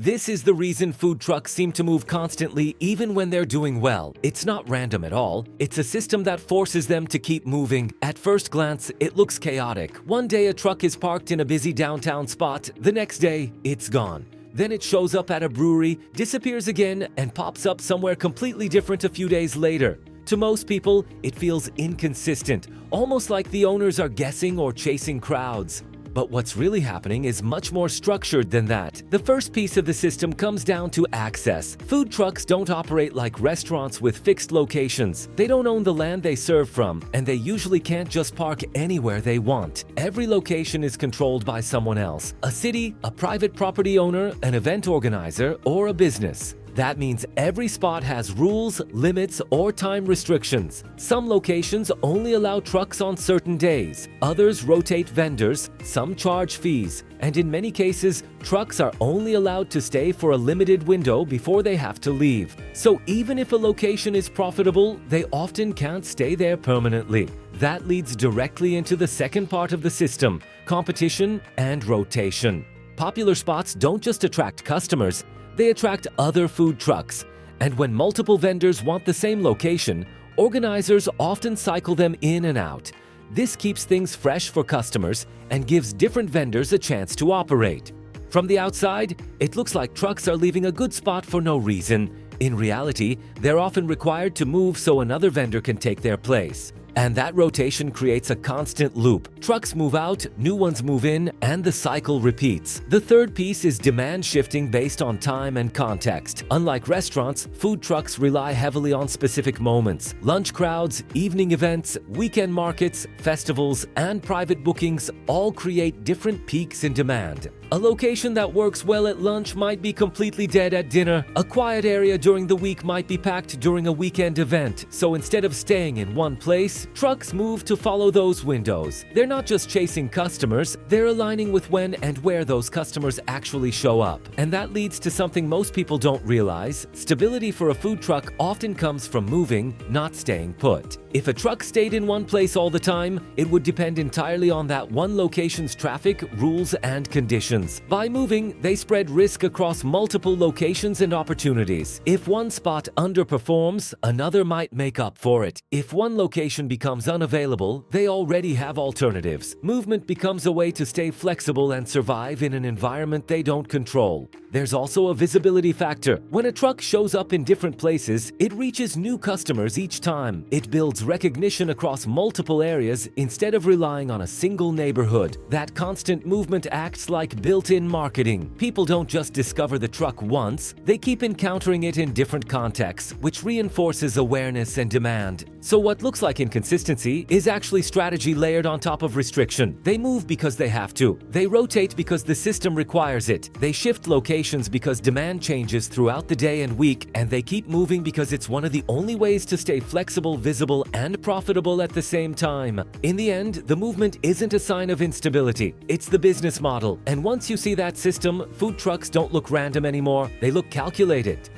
This is the reason food trucks seem to move constantly even when they're doing well. It's not random at all. It's a system that forces them to keep moving. At first glance, it looks chaotic. One day a truck is parked in a busy downtown spot. The next day, it's gone. Then it shows up at a brewery, disappears again, and pops up somewhere completely different a few days later. To most people, it feels inconsistent, almost like the owners are guessing or chasing crowds. But what's really happening is much more structured than that. The first piece of the system comes down to access. Food trucks don't operate like restaurants with fixed locations. They don't own the land they serve from, and they usually can't just park anywhere they want. Every location is controlled by someone else: a city, a private property owner, an event organizer, or a business. That means every spot has rules, limits, or time restrictions. Some locations only allow trucks on certain days. Others rotate vendors, some charge fees, and in many cases, trucks are only allowed to stay for a limited window before they have to leave. So even if a location is profitable, they often can't stay there permanently. That leads directly into the second part of the system: competition and rotation. Popular spots don't just attract customers, they attract other food trucks. And when multiple vendors want the same location, organizers often cycle them in and out. This keeps things fresh for customers and gives different vendors a chance to operate. From the outside, it looks like trucks are leaving a good spot for no reason. In reality, they're often required to move so another vendor can take their place. And that rotation creates a constant loop. Trucks move out, new ones move in, and the cycle repeats. The third piece is demand shifting based on time and context. Unlike restaurants, food trucks rely heavily on specific moments. Lunch crowds, evening events, weekend markets, festivals, and private bookings all create different peaks in demand. A location that works well at lunch might be completely dead at dinner. A quiet area during the week might be packed during a weekend event. So instead of staying in one place, trucks move to follow those windows. They're not just chasing customers, they're aligning with when and where those customers actually show up. And that leads to something most people don't realize: stability for a food truck often comes from moving, not staying put. If a truck stayed in one place all the time, it would depend entirely on that one location's traffic, rules, and conditions. By moving, they spread risk across multiple locations and opportunities. If one spot underperforms, another might make up for it. If one location becomes unavailable, they already have alternatives. Movement becomes a way to stay flexible and survive in an environment they don't control. There's also a visibility factor. When a truck shows up in different places, it reaches new customers each time. It builds recognition across multiple areas instead of relying on a single neighborhood. That constant movement acts like built-in marketing. People don't just discover the truck once, they keep encountering it in different contexts, which reinforces awareness and demand. So what looks like inconsistency is actually strategy layered on top of restriction. They move because they have to. They rotate because the system requires it. They shift locations because demand changes throughout the day and week, and they keep moving because it's one of the only ways to stay flexible, visible, and profitable at the same time. In the end, the movement isn't a sign of instability. It's the business model. And once you see that system, food trucks don't look random anymore. They look calculated.